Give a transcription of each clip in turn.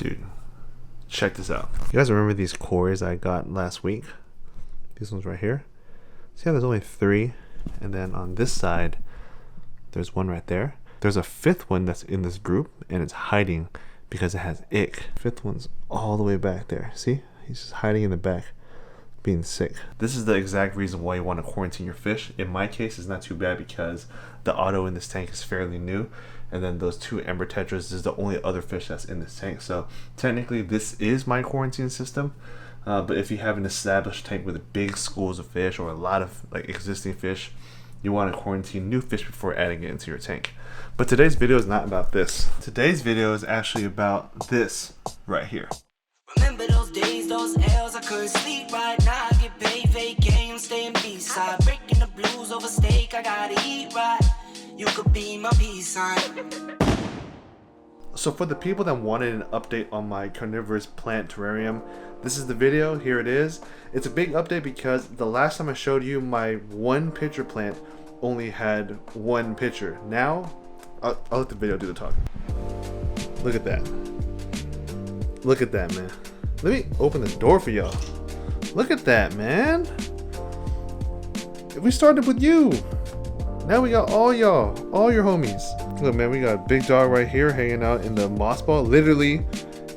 Dude, check this out. You guys remember these cores I got last week? These ones right here. See how there's only 3, and then on this side there's one right there. There's a 5th one that's in this group, and it's hiding because it has ick. 5th one's all the way back there. See? He's just hiding in the back, being sick. This is the exact reason why you want to quarantine your fish. In my case, it's not too bad because the auto in this tank is fairly new, and then those 2 ember tetras is the only other fish that's in this tank. So technically this is my quarantine system. But if you have an established tank with big schools of fish or a lot of like existing fish, you want to quarantine new fish before adding it into your tank. But today's video is not about this. Today's video is actually about this right here. Remember those days, those L's, I couldn't sleep right now. I get paid, fake game, staying B-side. Breaking the blues over steak, I gotta eat right. You could be my peace sign. So for the people that wanted an update on my carnivorous plant terrarium, this is the video. Here it is. It's a big update because the last time I showed you my 1 pitcher plant only had 1 pitcher. Now, I'll let the video do the talking. Look at that. Look at that, man. Let me open the door for y'all. Look at that, man. We started with you. Now we got all y'all, all your homies. Look, man, we got Big Dog right here hanging out in the moss ball. Literally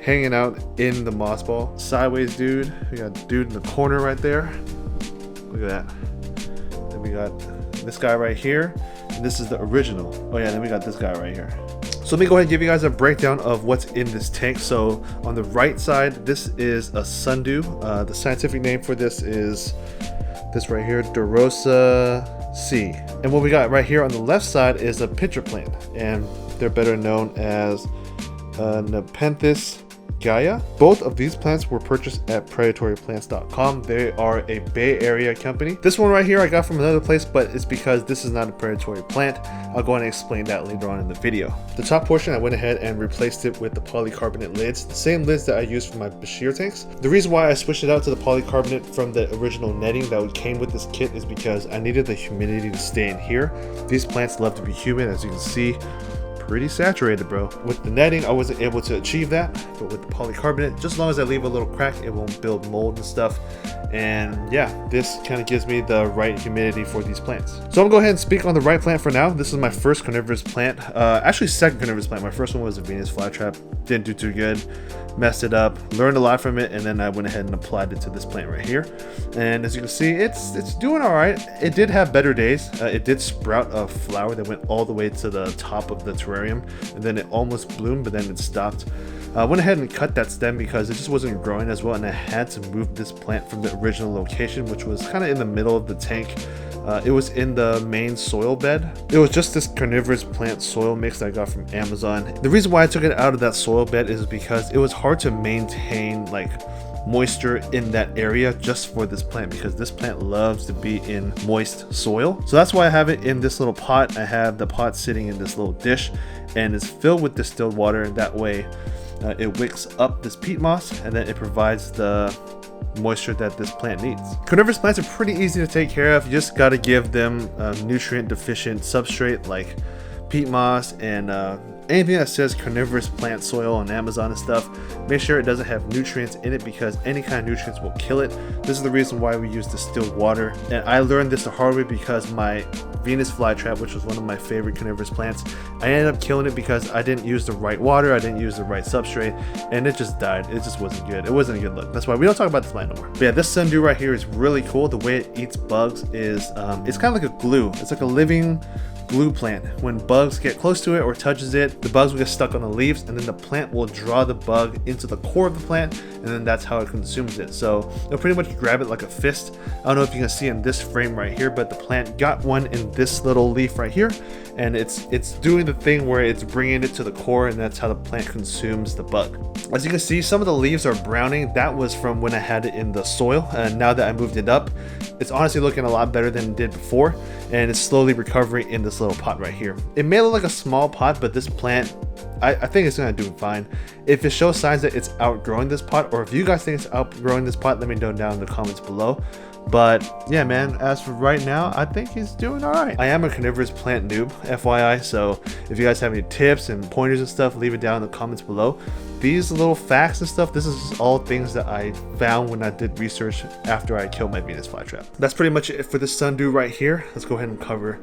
hanging out in the moss ball. Sideways dude. We got dude in the corner right there. Look at that. Then we got this guy right here. And this is the original. Oh yeah, then we got this guy right here. So let me go ahead and give you guys a breakdown of what's in this tank. So on the right side, this is a Sundew. The scientific name for this is this right here, Dorosa C. And what we got right here on the left side is a pitcher plant, and they're better known as Nepenthes Gaia. Both of these plants were purchased at predatoryplants.com. They are a Bay Area company. This one right here I got from another place, but it's because this is not a predatory plant. I'll go ahead and explain that later on in the video. The top portion, I went ahead and replaced it with the polycarbonate lids, the same lids that I used for my Bashir tanks. The reason why I switched it out to the polycarbonate from the original netting that came with this kit is because I needed the humidity to stay in here. These plants love to be humid, as you can see. Pretty saturated, bro. With the netting, I wasn't able to achieve that, but with the polycarbonate, just as long as I leave a little crack, it won't build mold and stuff. And yeah, this kind of gives me the right humidity for these plants. So I'm gonna go ahead and speak on the right plant for now. This is my first carnivorous plant, actually second carnivorous plant. My first one was a Venus flytrap, didn't do too good, messed it up, learned a lot from it, and then I went ahead and applied it to this plant right here. And as you can see, it's doing all right. It did have better days. It did sprout a flower that went all the way to the top of the terrarium, and then it almost bloomed, but then it stopped. I went ahead and cut that stem because it just wasn't growing as well, and I had to move this plant from the original location, which was kind of in the middle of the tank. It was in the main soil bed. It was just this carnivorous plant soil mix that I got from Amazon. The reason why I took it out of that soil bed is because it was hard to maintain like moisture in that area just for this plant, because this plant loves to be in moist soil. So that's why I have it in this little pot. I have the pot sitting in this little dish, and it's filled with distilled water. That way it wicks up this peat moss, and then it provides the moisture that this plant needs. Carnivorous plants are pretty easy to take care of. You just got to give them nutrient deficient substrate like peat moss and anything that says carnivorous plant soil on Amazon and stuff. Make sure it doesn't have nutrients in it, because any kind of nutrients will kill it. This is the reason why we use distilled water, and I learned this the hard way because my Venus flytrap, which was one of my favorite carnivorous plants, I ended up killing it because I didn't use the right water, I didn't use the right substrate, and it just died. It just wasn't good. It wasn't a good look. That's why we don't talk about this plant no more. But yeah, this Sundew right here is really cool. The way it eats bugs is it's kind of like a glue. It's like a living glue plant. When bugs get close to it or touches it, the bugs will get stuck on the leaves, and then the plant will draw the bug into the core of the plant, and then that's how it consumes it. So it'll pretty much grab it like a fist. I don't know if you can see in this frame right here, but the plant got one in this little leaf right here, and it's doing the thing where it's bringing it to the core, and that's how the plant consumes the bug. As you can see, some of the leaves are browning. That was from when I had it in the soil, and now that I moved it up, it's honestly looking a lot better than it did before, and it's slowly recovering in this little pot right here. It may look like a small pot, but this plant, I think it's gonna do fine. If it shows signs that it's outgrowing this pot, or if you guys think it's outgrowing this pot, let me know down in the comments below. But yeah, man, as for right now, I think he's doing all right. I am a carnivorous plant noob, FYI, so if you guys have any tips and pointers and stuff, leave it down in the comments below. These little facts and stuff, this is all things that I found when I did research after I killed my Venus flytrap. That's pretty much it for this Sundew right here. Let's go ahead and cover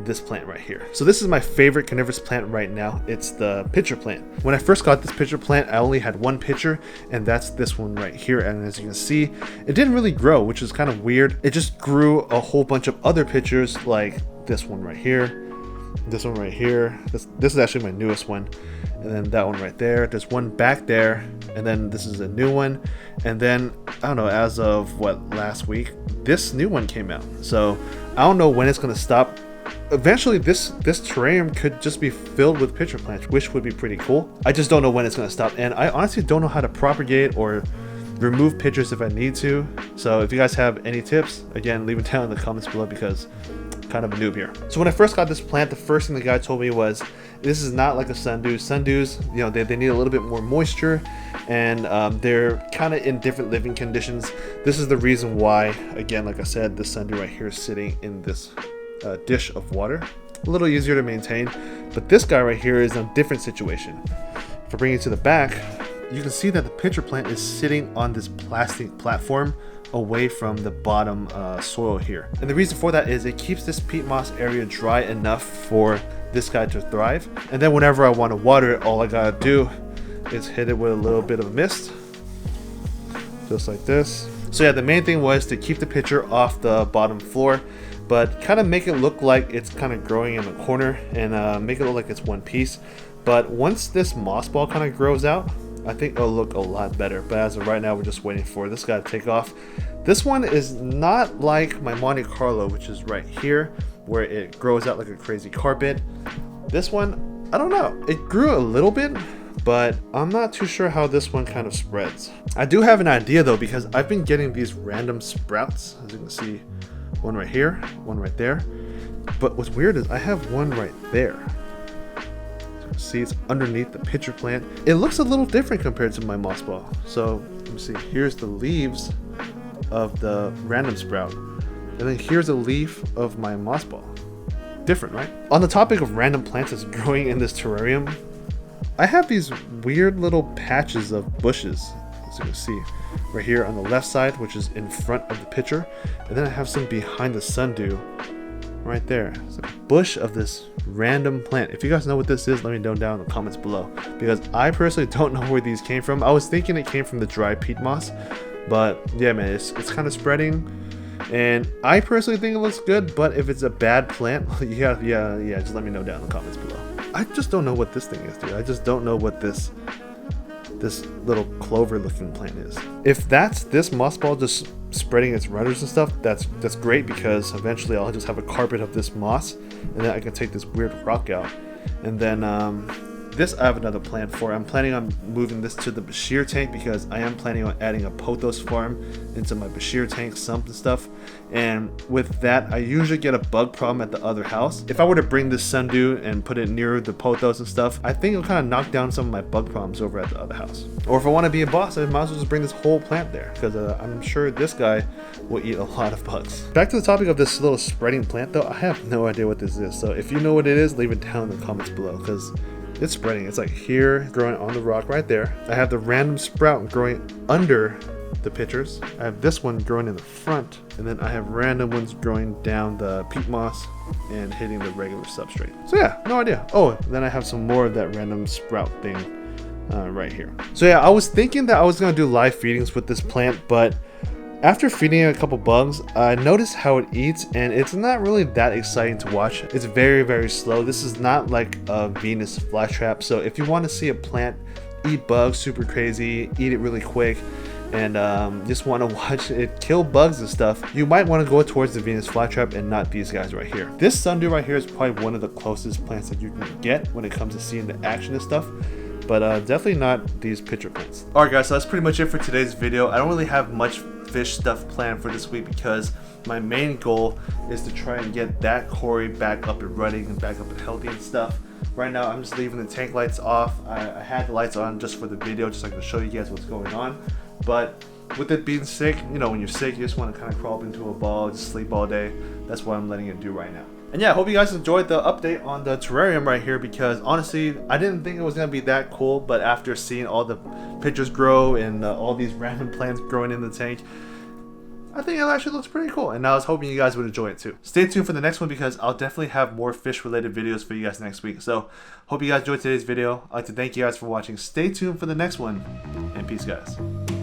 this plant right here. So this is my favorite carnivorous plant right now. It's the pitcher plant. When I first got this pitcher plant, I only had one pitcher, and that's this one right here. And as you can see, it didn't really grow, which is kind of weird. It just grew a whole bunch of other pitchers, like this one right here, this one right here. This is actually my newest one. And then that one right there. There's one back there, and then this is a new one. And then I don't know, as of what, last week, this new one came out. So I don't know when it's gonna stop. Eventually this terrarium could just be filled with pitcher plants, which would be pretty cool. I just don't know when it's going to stop, and I honestly don't know how to propagate or remove pitchers if I need to. So if you guys have any tips, again, leave it down in the comments below, because I'm kind of a noob here. So when I first got this plant, the first thing the guy told me was, this is not like a Sundew. Sundews, you know, they need a little bit more moisture, and they're kind of in different living conditions. This is the reason why, again, like I said, this Sundew right here is sitting in this dish of water. A little easier to maintain, but this guy right here is in a different situation. If I bring it to the back, you can see that the pitcher plant is sitting on this plastic platform away from the bottom soil here. And the reason for that is it keeps this peat moss area dry enough for this guy to thrive. And then whenever I want to water it, all I gotta do is hit it with a little bit of mist, just like this. So yeah, the main thing was to keep the pitcher off the bottom floor, but kind of make it look like it's kind of growing in the corner, and make it look like it's one piece. But once this moss ball kind of grows out, I think it'll look a lot better. But as of right now, we're just waiting for this guy to take off. This one is not like my Monte Carlo, which is right here, where it grows out like a crazy carpet. This one, I don't know. It grew a little bit, but I'm not too sure how this one kind of spreads. I do have an idea though, because I've been getting these random sprouts. As you can see, one right here, one right there. But what's weird is I have one right there. So see, it's underneath the pitcher plant. It looks a little different compared to my moss ball. So let me see, here's the leaves of the random sprout, and then here's a leaf of my moss ball. Different, right? On the topic of random plants that's growing in this terrarium, I have these weird little patches of bushes, as you can see right here on the left side, which is in front of the pitcher, and then I have some behind the Sundew right there. It's a bush of this random plant. If you guys know what this is, let me know down in the comments below, because I personally don't know where these came from. I was thinking it came from the dry peat moss, but yeah, man, it's kind of spreading, and I personally think it looks good. But if it's a bad plant, yeah, just let me know down in the comments below. I just don't know what this thing is, dude. I just don't know what this little clover looking plant is. If that's this moss ball just spreading its runners and stuff, that's great, because eventually I'll just have a carpet of this moss, and then I can take this weird rock out. And then this I have another plan for. I'm planning on moving this to the Bashir tank, because I am planning on adding a pothos farm into my Bashir tank sump and stuff. And with that, I usually get a bug problem at the other house. If I were to bring this Sundew and put it near the pothos and stuff, I think it'll kind of knock down some of my bug problems over at the other house. Or if I want to be a boss, I might as well just bring this whole plant there, because I'm sure this guy will eat a lot of bugs. Back to the topic of this little spreading plant though, I have no idea what this is. So if you know what it is, leave it down in the comments below, because it's spreading. It's like here, growing on the rock right there. I have the random sprout growing under the pitchers. I have this one growing in the front, and then I have random ones growing down the peat moss and hitting the regular substrate. So yeah, no idea. Oh, then I have some more of that random sprout thing right here. So yeah, I was thinking that I was gonna do live feedings with this plant, but after feeding it a couple bugs, I noticed how it eats, and it's not really that exciting to watch. It's very, very slow. This is not like a Venus flytrap. So if you want to see a plant eat bugs super crazy, eat it really quick, and just want to watch it kill bugs and stuff, you might want to go towards the Venus flytrap and not these guys right here. This Sundew right here is probably one of the closest plants that you can get when it comes to seeing the action and stuff, but definitely not these pitcher plants. Alright guys, so that's pretty much it for today's video. I don't really have much fish stuff planned for this week, because my main goal is to try and get that quarry back up and running and back up and healthy and stuff. Right now I'm just leaving the tank lights off. I had the lights on just for the video, just so I can show you guys what's going on, but with it being sick, you know, when you're sick, you just want to kind of crawl up into a ball, just sleep all day. That's what I'm letting it do right now. And yeah, I hope you guys enjoyed the update on the terrarium right here, because honestly, I didn't think it was going to be that cool, but after seeing all the pictures grow and all these random plants growing in the tank, I think it actually looks pretty cool, and I was hoping you guys would enjoy it too. Stay tuned for the next one, because I'll definitely have more fish related videos for you guys next week. So hope you guys enjoyed today's video. I'd like to thank you guys for watching. Stay tuned for the next one, and peace guys.